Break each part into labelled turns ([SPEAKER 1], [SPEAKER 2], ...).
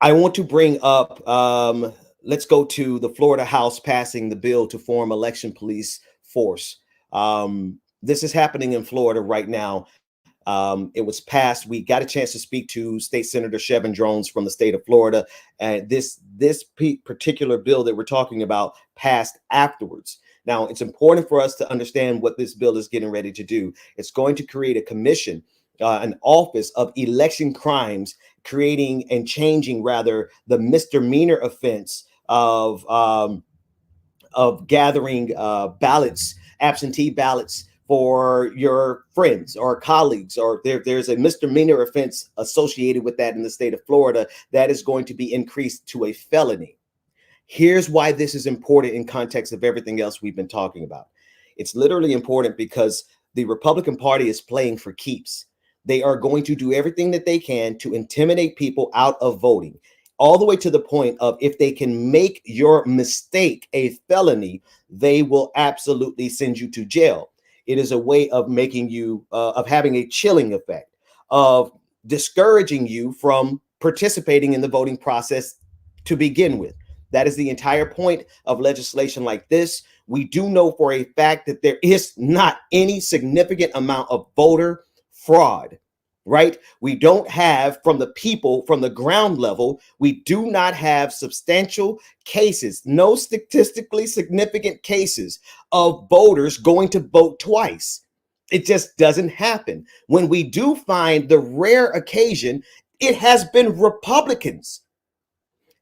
[SPEAKER 1] I want to bring up, let's go to the Florida House passing the bill to form election police force. This is happening in Florida right now. It was passed. We got a chance to speak to State Senator Chevin Jones from the state of Florida, and this particular bill that we're talking about passed afterwards. Now, it's important for us to understand what this bill is getting ready to do. It's going to create a commission, an office of election crimes, creating and changing rather the misdemeanor offense of gathering ballots, absentee ballots for your friends or colleagues, or there's a misdemeanor offense associated with that in the state of Florida that is going to be increased to a felony. Here's why this is important in context of everything else we've been talking about. It's literally important because the Republican Party is playing for keeps. They are going to do everything that they can to intimidate people out of voting, all the way to the point of if they can make your mistake a felony, they will absolutely send you to jail. It is a way of making you, of having a chilling effect, of discouraging you from participating in the voting process to begin with. That is the entire point of legislation like this. We do know for a fact that there is not any significant amount of voter fraud, right? We don't have, from the people, from the ground level, we do not have substantial cases, no statistically significant cases of voters going to vote twice. It just doesn't happen. When we do find the rare occasion, it has been Republicans.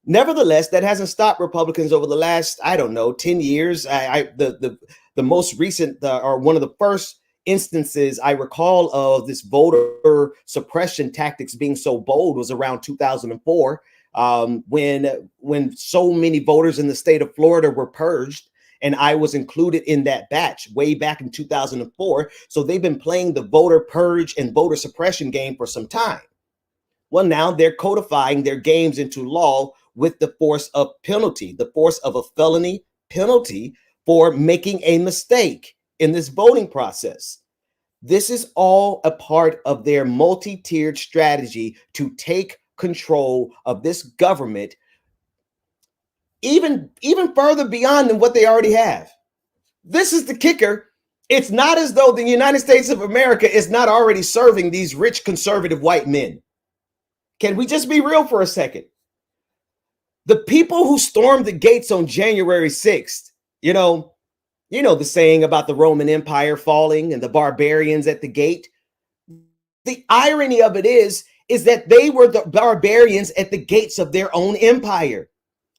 [SPEAKER 1] Nevertheless, that hasn't stopped Republicans over the last, I don't know, 10 years. The most recent, or one of the first instances I recall of this voter suppression tactics being so bold was around 2004, when so many voters in the state of Florida were purged, and I was included in that batch way back in 2004. So they've been playing the voter purge and voter suppression game for some time. Well, now they're codifying their games into law with the force of penalty, the force of a felony penalty for making a mistake in this voting process. This is all a part of their multi-tiered strategy to take control of this government even further beyond than what they already have. This is the kicker. It's not as though the United States of America is not already serving these rich conservative white men. Can we just be real for a second? The people who stormed the gates on January 6th, you know the saying about the Roman Empire falling and the barbarians at the gate. The irony of it is that they were the barbarians at the gates of their own empire.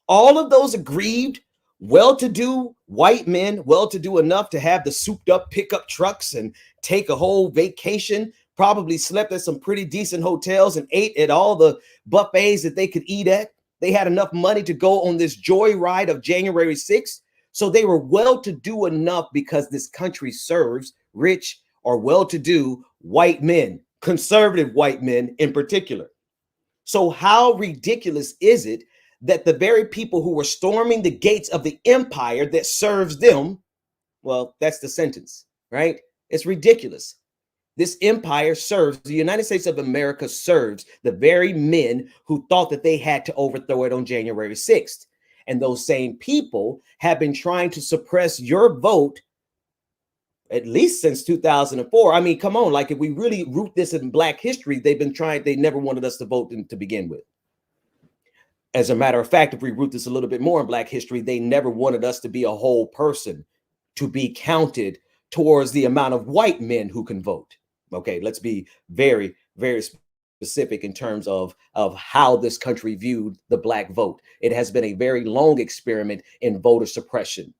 [SPEAKER 1] All of those aggrieved, well-to-do white men, well-to-do enough to have the souped-up pickup trucks and take a whole vacation, probably slept at some pretty decent hotels and ate at all the buffets that they could eat at. They had enough money to go on this joyride of January 6th. So they were well-to-do enough because this country serves rich or well-to-do white men, conservative white men in particular. So how ridiculous is it that the very people who were storming the gates of the empire that serves them, well, that's the sentence, right? It's ridiculous. This empire serves, the United States of America serves the very men who thought that they had to overthrow it on January 6th. And those same people have been trying to suppress your vote at least since 2004. I mean, come on, like if we really root this in Black history, they never wanted us to vote to begin with. As a matter of fact, if we root this a little bit more in Black history, they never wanted us to be a whole person, to be counted towards the amount of white men who can vote. Okay, let's be very, very specific in terms of how this country viewed the Black vote. It has been a very long experiment in voter suppression.